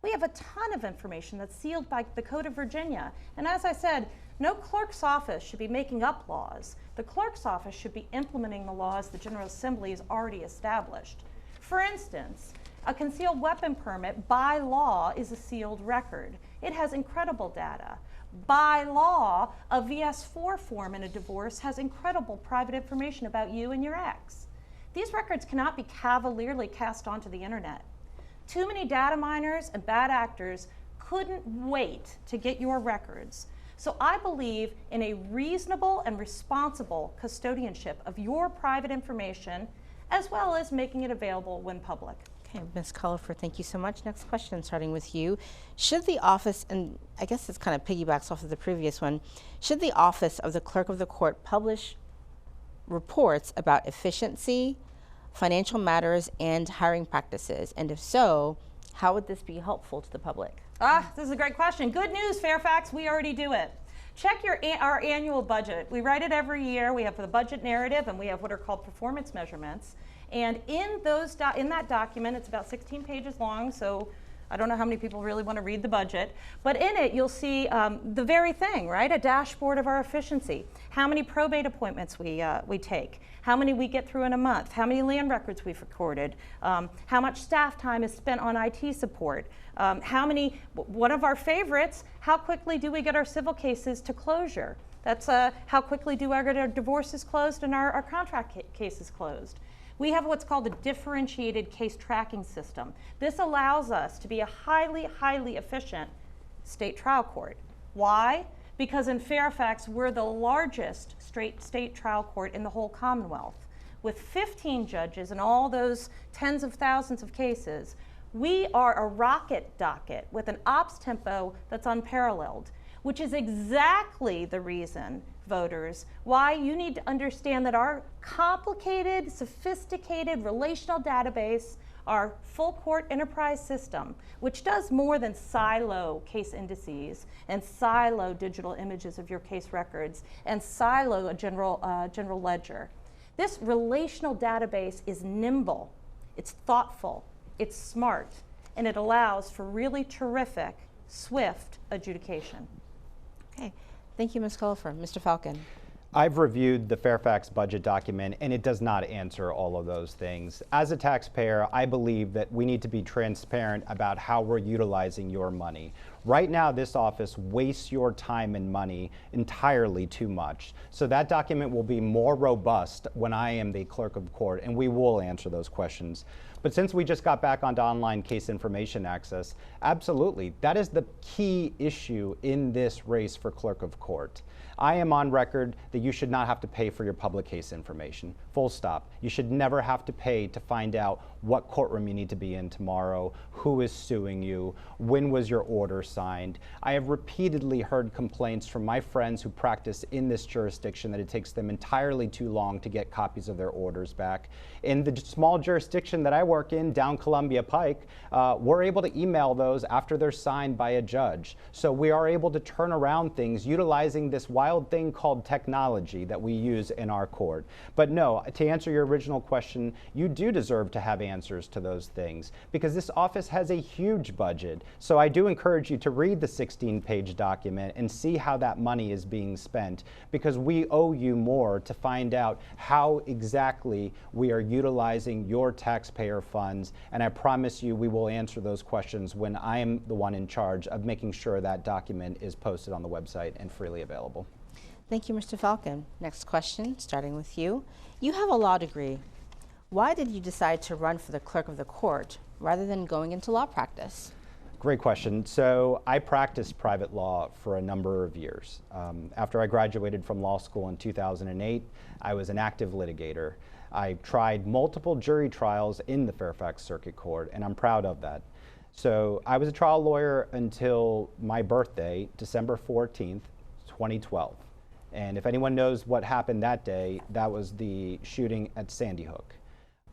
We have a ton of information that's sealed by the Code of Virginia. And as I said, no clerk's office should be making up laws. The clerk's office should be implementing the laws the General Assembly has already established. For instance, a concealed weapon permit by law is a sealed record. It has incredible data. By law, a VS-4 form in a divorce has incredible private information about you and your ex. These records cannot be cavalierly cast onto the internet. Too many data miners and bad actors couldn't wait to get your records. So I believe in a reasonable and responsible custodianship of your private information, as well as making it available when public. Okay, Ms. Culliford, thank you so much. Next question, starting with you. Should the office, and I guess this kind of piggybacks off of the previous one, should the office of the clerk of the court publish reports about efficiency, financial matters, and hiring practices? And if so, how would this be helpful to the public? This is a great question. Good news, Fairfax, we already do it. Check our annual budget. We write it every year. We have the budget narrative, and we have what are called performance measurements. And in that document, it's about 16 pages long, so I don't know how many people really want to read the budget, but in it you'll see the very thing, right? A dashboard of our efficiency. How many probate appointments we take, how many we get through in a month, how many land records we've recorded, how much staff time is spent on IT support, one of our favorites, how quickly do we get our civil cases to closure? That's how quickly do I get our divorces closed and our contract cases closed. We have what's called a differentiated case tracking system. This allows us to be a highly, highly efficient state trial court. Why? Because in Fairfax, we're the largest state trial court in the whole Commonwealth. With 15 judges and all those tens of thousands of cases, we are a rocket docket with an ops tempo that's unparalleled, which is exactly the reason, voters, why you need to understand that our complicated, sophisticated relational database, our full court enterprise system, which does more than silo case indices and silo digital images of your case records and silo a general ledger. This relational database is nimble, it's thoughtful, it's smart, and it allows for really terrific, swift adjudication. Okay, thank you, Ms. Culliford. Mr. Falcon. I've reviewed the Fairfax budget document, and it does not answer all of those things. As a taxpayer, I believe that we need to be transparent about how we're utilizing your money. Right now, this office wastes your time and money entirely too much. So that document will be more robust when I am the clerk of court, and we will answer those questions. But since we just got back onto online case information access, absolutely, that is the key issue in this race for clerk of court. I am on record that you should not have to pay for your public case information. Full stop. You should never have to pay to find out what courtroom you need to be in tomorrow, who is suing you, when was your order signed. I have repeatedly heard complaints from my friends who practice in this jurisdiction that it takes them entirely too long to get copies of their orders back. In the small jurisdiction that I work in, down Columbia Pike, we're able to email those after they're signed by a judge. So we are able to turn around things utilizing this wild thing called technology that we use in our court. But no, to answer your original question, you do deserve to have answers to those things because this office has a huge budget. So I do encourage you to read the 16-page document and see how that money is being spent because we owe you more to find out how exactly we are utilizing your taxpayer funds. And I promise you we will answer those questions when I am the one in charge of making sure that document is posted on the website and freely available. Thank you, Mr. Falcon. Next question, starting with you. You have a law degree. Why did you decide to run for the clerk of the court rather than going into law practice? Great question. So I practiced private law for a number of years. After I graduated from law school in 2008, I was an active litigator. I tried multiple jury trials in the Fairfax Circuit Court, and I'm proud of that. So I was a trial lawyer until my birthday, December 14th, 2012. And if anyone knows what happened that day, that was the shooting at Sandy Hook.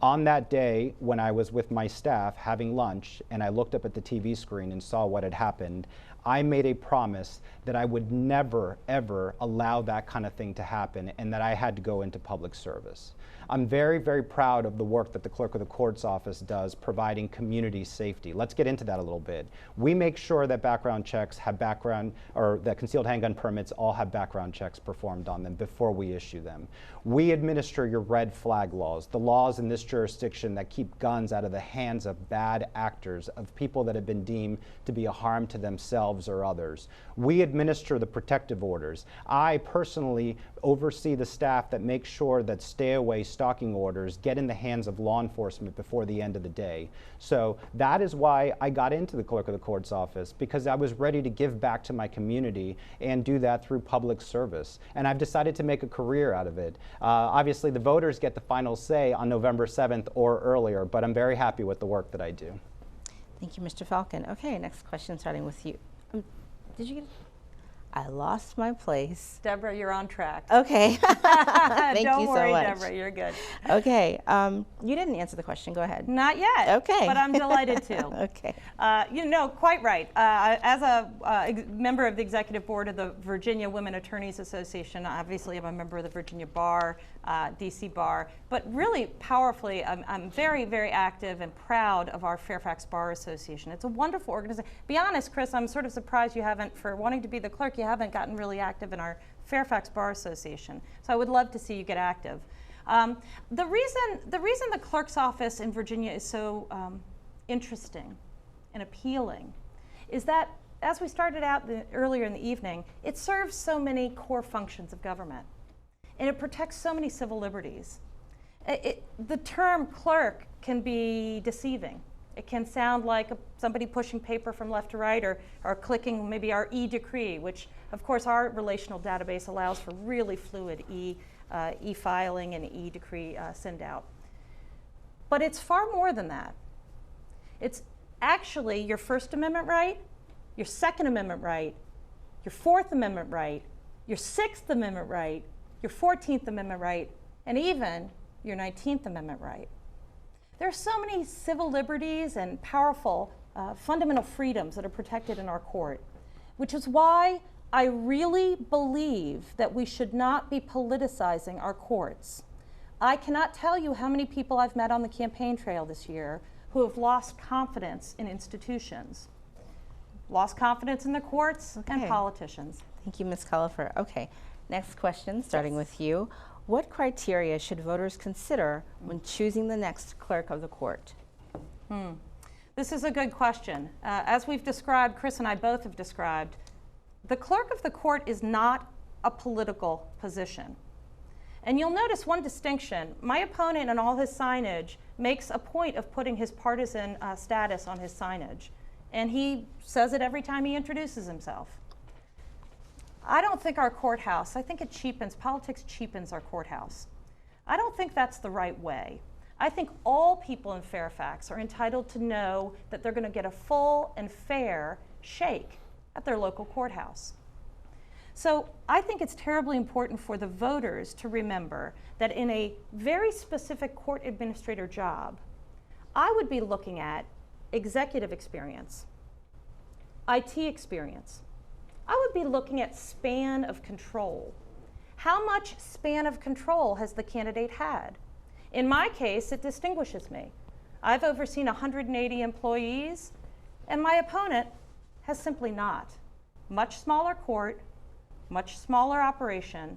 On that day, when I was with my staff having lunch and I looked up at the TV screen and saw what had happened, I made a promise that I would never, ever allow that kind of thing to happen and that I had to go into public service. I'm very, very proud of the work that the Clerk of the Court's office does providing community safety. Let's get into that a little bit. We make sure that background checks have that concealed handgun permits all have background checks performed on them before we issue them. We administer your red flag laws, the laws in this jurisdiction that keep guns out of the hands of bad actors, of people that have been deemed to be a harm to themselves or others. We administer the protective orders. I personally oversee the staff that makes sure that stay-away stalking orders get in the hands of law enforcement before the end of the day. So that is why I got into the Clerk of the Court's office, because I was ready to give back to my community and do that through public service. And I've decided to make a career out of it. Obviously, the voters get the final say on November 7th or earlier, but I'm very happy with the work that I do. Thank you, Mr. Falcon. Okay, next question starting with you. Did you get I lost my place. Deborah, you're on track. Okay. Thank you so much. Don't worry, Deborah, you're good. Okay. You didn't answer the question. Go ahead. Not yet. Okay. But I'm delighted to. Okay. You know, quite right. As a member of the executive board of the Virginia Women Attorneys Association, obviously I'm a member of the Virginia Bar, DC Bar, but really powerfully, I'm very, very active and proud of our Fairfax Bar Association. It's a wonderful organization. Be honest, Chris, I'm sort of surprised you haven't, for wanting to be the clerk, you haven't gotten really active in our Fairfax Bar Association. So I would love to see you get active. The reason the clerk's office in Virginia is so interesting and appealing is that, as we started out earlier in the evening, it serves so many core functions of government. And it protects so many civil liberties. The term clerk can be deceiving. It can sound like somebody pushing paper from left to right, or clicking maybe our e-decree, which of course our relational database allows for really fluid e-filing and e-decree send out. But it's far more than that. It's actually your First Amendment right, your Second Amendment right, your Fourth Amendment right, your Sixth Amendment right, your 14th Amendment right, and even your 19th Amendment right. There are so many civil liberties and powerful fundamental freedoms that are protected in our court, which is why I really believe that we should not be politicizing our courts. I cannot tell you how many people I've met on the campaign trail this year who have lost confidence in institutions, lost confidence in the courts and politicians. Thank you, Ms. Cullifer. Okay. Next question, starting with you. What criteria should voters consider when choosing the next clerk of the court? This is a good question. As we've described, Chris and I both have described, the clerk of the court is not a political position. And you'll notice one distinction. My opponent and all his signage makes a point of putting his partisan status on his signage. And he says it every time he introduces himself. I don't think our courthouse, I think it cheapens, politics cheapens our courthouse. I don't think that's the right way. I think all people in Fairfax are entitled to know that they're going to get a full and fair shake at their local courthouse. So I think it's terribly important for the voters to remember that in a very specific court administrator job, I would be looking at executive experience, IT experience. I would be looking at span of control. How much span of control has the candidate had? In my case, it distinguishes me. I've overseen 180 employees, and my opponent has simply not. Much smaller court, much smaller operation,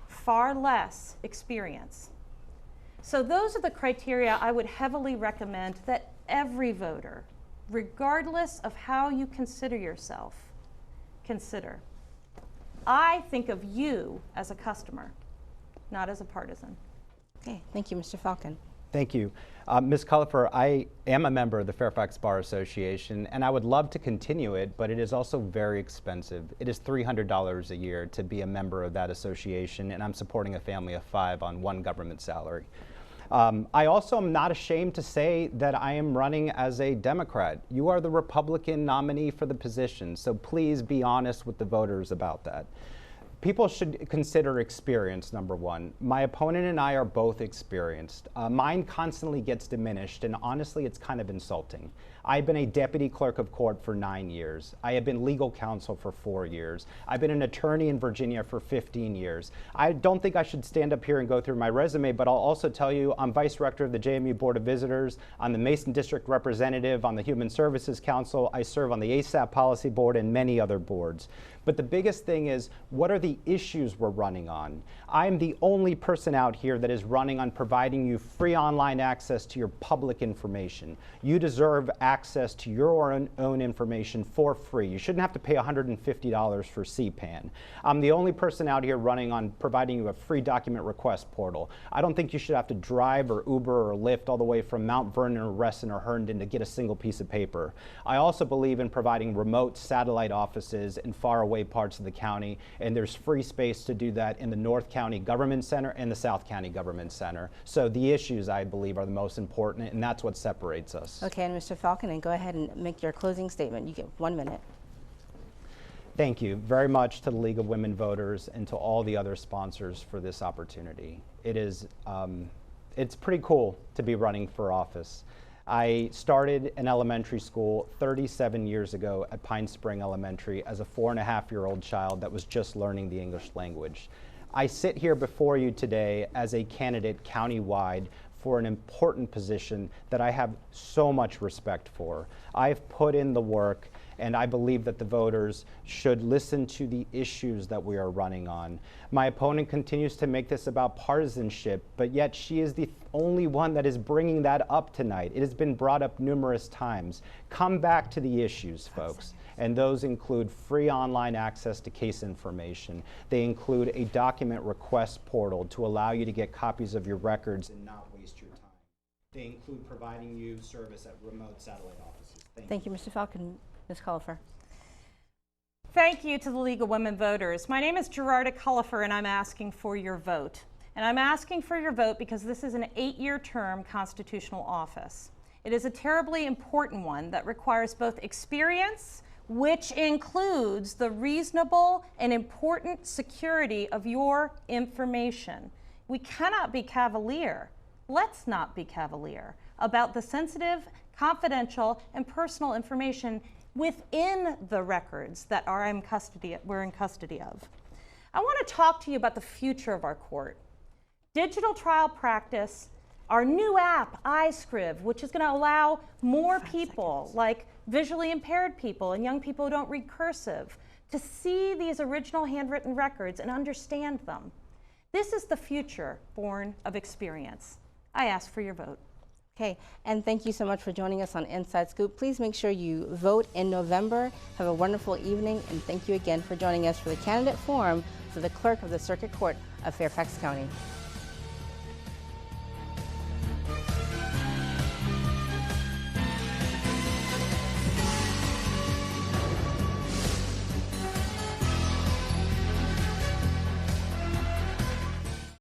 far less experience. So those are the criteria I would heavily recommend that every voter, regardless of how you consider yourself, consider. I think of you as a customer, not as a partisan. Okay, thank you, Mr. Falcon. Thank you. Ms. Cullifer, I am a member of the Fairfax Bar Association, and I would love to continue it, but it is also very expensive. It is $300 a year to be a member of that association, and I'm supporting a family of 5 on 1 government salary. I also am not ashamed to say that I am running as a Democrat. You are the Republican nominee for the position, so please be honest with the voters about that. People should consider experience, number one. My opponent and I are both experienced. Mine constantly gets diminished, and honestly, it's kind of insulting. I've been a deputy clerk of court for 9 years. I have been legal counsel for 4 years. I've been an attorney in Virginia for 15 years. I don't think I should stand up here and go through my resume, but I'll also tell you I'm vice director of the JMU Board of Visitors. I'm the Mason District representative on the Human Services Council. I serve on the ASAP Policy Board and many other boards. But the biggest thing is, what are the issues we're running on? I'm the only person out here that is running on providing you free online access to your public information. You deserve access to your own information for free. You shouldn't have to pay $150 for CPAN. I'm the only person out here running on providing you a free document request portal. I don't think you should have to drive or Uber or Lyft all the way from Mount Vernon or Reston or Herndon to get a single piece of paper. I also believe in providing remote satellite offices in faraway parts of the county, and there's free space to do that in the North County Government Center and the South County Government Center. So the issues, I believe, are the most important, and that's what separates us. Okay, and Mr. Falcon, and go ahead and make your closing statement. You get 1 minute. Thank you very much to the League of Women Voters and to all the other sponsors for this opportunity. It is, it's pretty cool to be running for office. I started in elementary school 37 years ago at Pine Spring Elementary as a 4.5-year-old child that was just learning the English language. I sit here before you today as a candidate countywide for an important position that I have so much respect for. I've put in the work, and I believe that the voters should listen to the issues that we are running on. My opponent continues to make this about partisanship, but yet she is the only one that is bringing that up tonight. It has been brought up numerous times. Come back to the issues, folks. And those include free online access to case information. They include a document request portal to allow you to get copies of your records and not waste your time. They include providing you service at remote satellite offices. Thank you, Mr. Falcon. Ms. Cullifer. Thank you to the League of Women Voters. My name is Gerarda Cullifer, and I'm asking for your vote. And I'm asking for your vote because this is an 8-year term constitutional office. It is a terribly important one that requires both experience, which includes the reasonable and important security of your information. We cannot be cavalier. Let's not be cavalier about the sensitive, confidential, and personal information within the records that we're in custody of. I want to talk to you about the future of our court. Digital trial practice, our new app, iScriv, which is going to allow more people, like visually impaired people and young people who don't read cursive, to see these original handwritten records and understand them. This is the future born of experience. I ask for your vote. Okay, and thank you so much for joining us on Inside Scoop. Please make sure you vote in November. Have a wonderful evening, and thank you again for joining us for the candidate forum for the Clerk of the Circuit Court of Fairfax County.